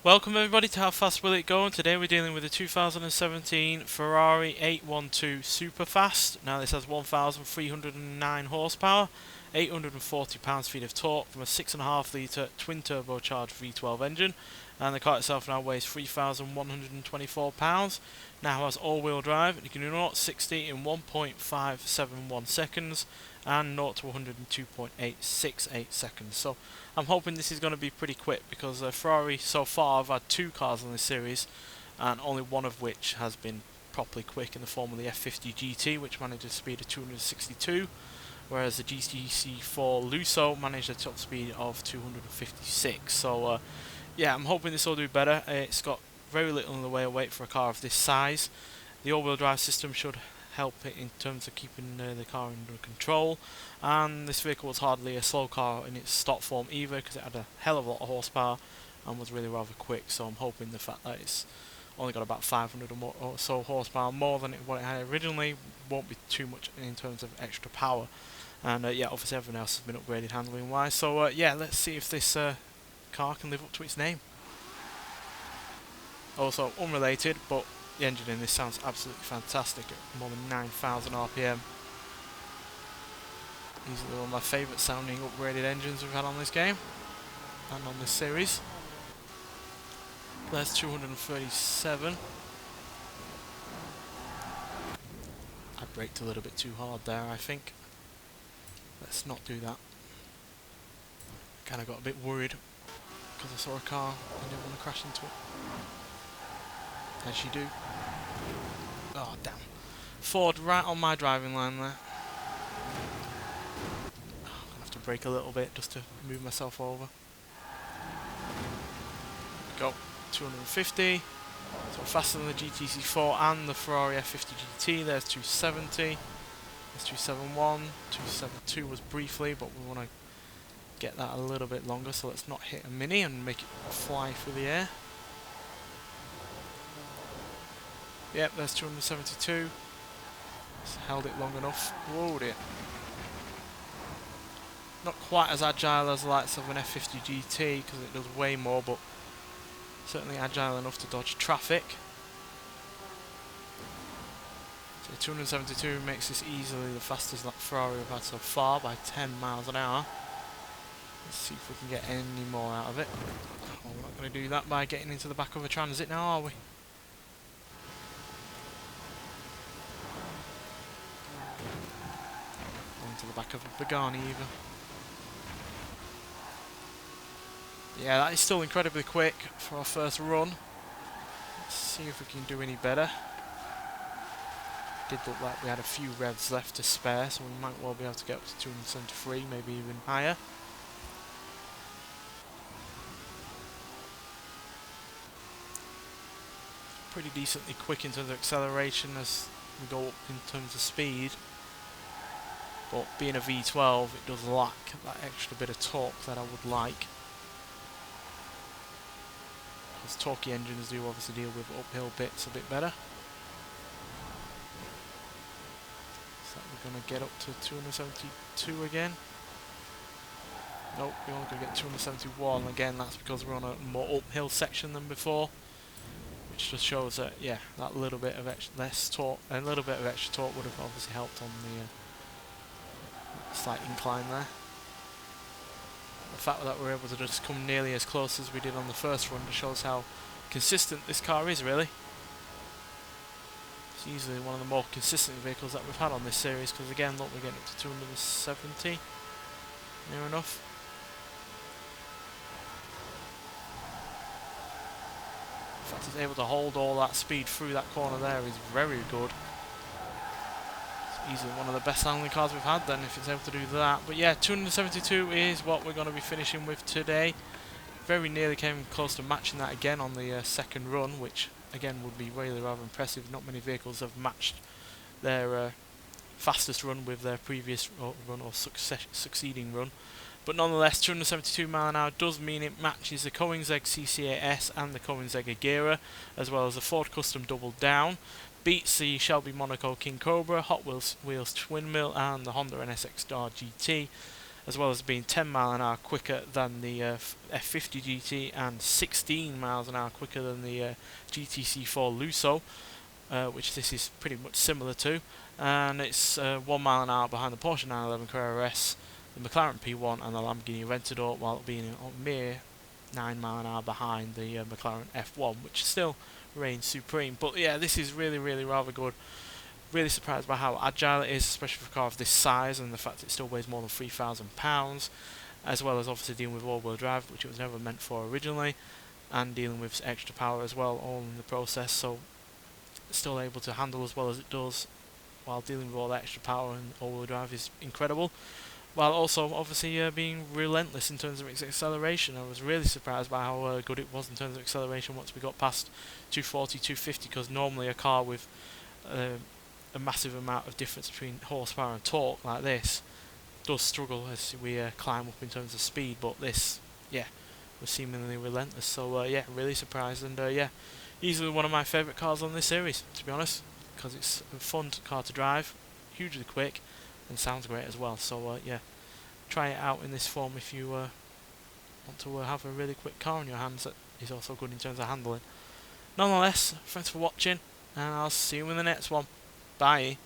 Welcome everybody to How Fast Will It Go, and today we're dealing with the 2017 Ferrari 812 Superfast. Now this has 1,309 horsepower, 840 pounds-feet of torque from a 6.5 litre twin turbocharged V12 engine, and the car itself now weighs 3,124 pounds. Now has all-wheel drive, and you can do 0 to 60 in 1.571 seconds and 0 to 102.868 seconds. So I'm hoping this is going to be pretty quick, because Ferrari so far have had 2 cars on this series, and only one of which has been properly quick in the form of the F50 GT, which managed a speed of 262, whereas the GT4 Lusso managed a top speed of 256. So yeah, I'm hoping this will do better. It's got very little in the way of weight for a car of this size. The all-wheel drive system should help it in terms of keeping the car under control, and this vehicle was hardly a slow car in its stock form either, because it had a hell of a lot of horsepower and was really rather quick. So I'm hoping the fact that it's only got about 500 or so horsepower more than what it had originally won't be too much in terms of extra power. And yeah, obviously everything else has been upgraded handling wise, so yeah, let's see if this car can live up to its name. Also unrelated, but the engine in this sounds absolutely fantastic at more than 9,000 RPM. Easily one of my favourite sounding upgraded engines we've had on this game and on this series. There's 237. I braked a little bit too hard there, I think. Let's not do that. Kinda got a bit worried because I saw a car and didn't want to crash into it. As you do. Oh damn. Ford right on my driving line there. Oh, I'm gonna have to brake a little bit just to move myself over. Go. 250. So faster than the GT4 and the Ferrari F50 GT. There's 270. There's 271. 272 was briefly, but we want to get that a little bit longer, so let's not hit a mini and make it fly through the air. Yep, there's 272. It's held it long enough. Whoa dear. Not quite as agile as the likes of an F50 GT, because it does way more, but certainly agile enough to dodge traffic. So 272 makes this easily the fastest that Ferrari have had so far by 10 miles an hour. Let's see if we can get any more out of it. Oh, we're not going to do that by getting into the back of a Transit now, are we? Into the back of a Pagani even. Yeah, that is still incredibly quick for our first run. Let's see if we can do any better. Did look like we had a few revs left to spare, so we might well be able to get up to 273, maybe even higher. Pretty decently quick in terms of acceleration as we go up in terms of speed. But being a V12, it does lack that extra bit of torque that I would like. Because torquey engines do obviously deal with uphill bits a bit better. So we're going to get up to 272 again. Nope, we're only going to get 271 again. That's because we're on a more uphill section than before, which just shows that yeah, that little bit of less torque, a little bit of extra torque would have obviously helped on the slight incline there. The fact that we're able to just come nearly as close as we did on the first run just shows how consistent this car is, really. It's easily one of the more consistent vehicles that we've had on this series, because again, look, we're getting up to 270, near enough. The fact it's able to hold all that speed through that corner there is very good. Easily one of the best handling cars we've had then, if it's able to do that. But yeah, 272 is what we're going to be finishing with today. Very nearly came close to matching that again on the second run, which again would be really rather impressive. Not many vehicles have matched their fastest run with their previous run or succeeding run. But nonetheless, 272 mile an hour does mean it matches the Koenigsegg CC8S and the Koenigsegg Agera, as well as the Ford Custom Double Down. Beats the Shelby Monaco King Cobra, Hot Wheels Twin Mill, and the Honda NSX-R GT. as well as being 10 mile an hour quicker than the F50 GT and 16 miles an hour quicker than the GTC4 Lusso, which this is pretty much similar to, and it's 1 mile an hour behind the Porsche 911 Carrera S, the McLaren P1 and the Lamborghini Aventador, while being a mere 9 mile an hour behind the McLaren F1, which still reigns supreme. But yeah, this is really rather good. Really surprised by how agile it is, especially for a car of this size, and the fact it still weighs more than 3,000 pounds, as well as obviously dealing with all-wheel drive, which it was never meant for originally, and dealing with extra power as well, all in the process. So it's still able to handle as well as it does while dealing with all that extra power, and all-wheel drive is incredible, while also obviously being relentless in terms of its acceleration. I was really surprised by how good it was in terms of acceleration once we got past 240, 250, because normally a car with a massive amount of difference between horsepower and torque like this does struggle as we climb up in terms of speed, but this, yeah, was seemingly relentless. So yeah, really surprised, and yeah, easily one of my favourite cars on this series, to be honest, because it's a fun car to drive, hugely quick, and sounds great as well. So yeah, try it out in this form if you want to have a really quick car in your hands that is also good in terms of handling. Nonetheless, thanks for watching, and I'll see you in the next one. Bye.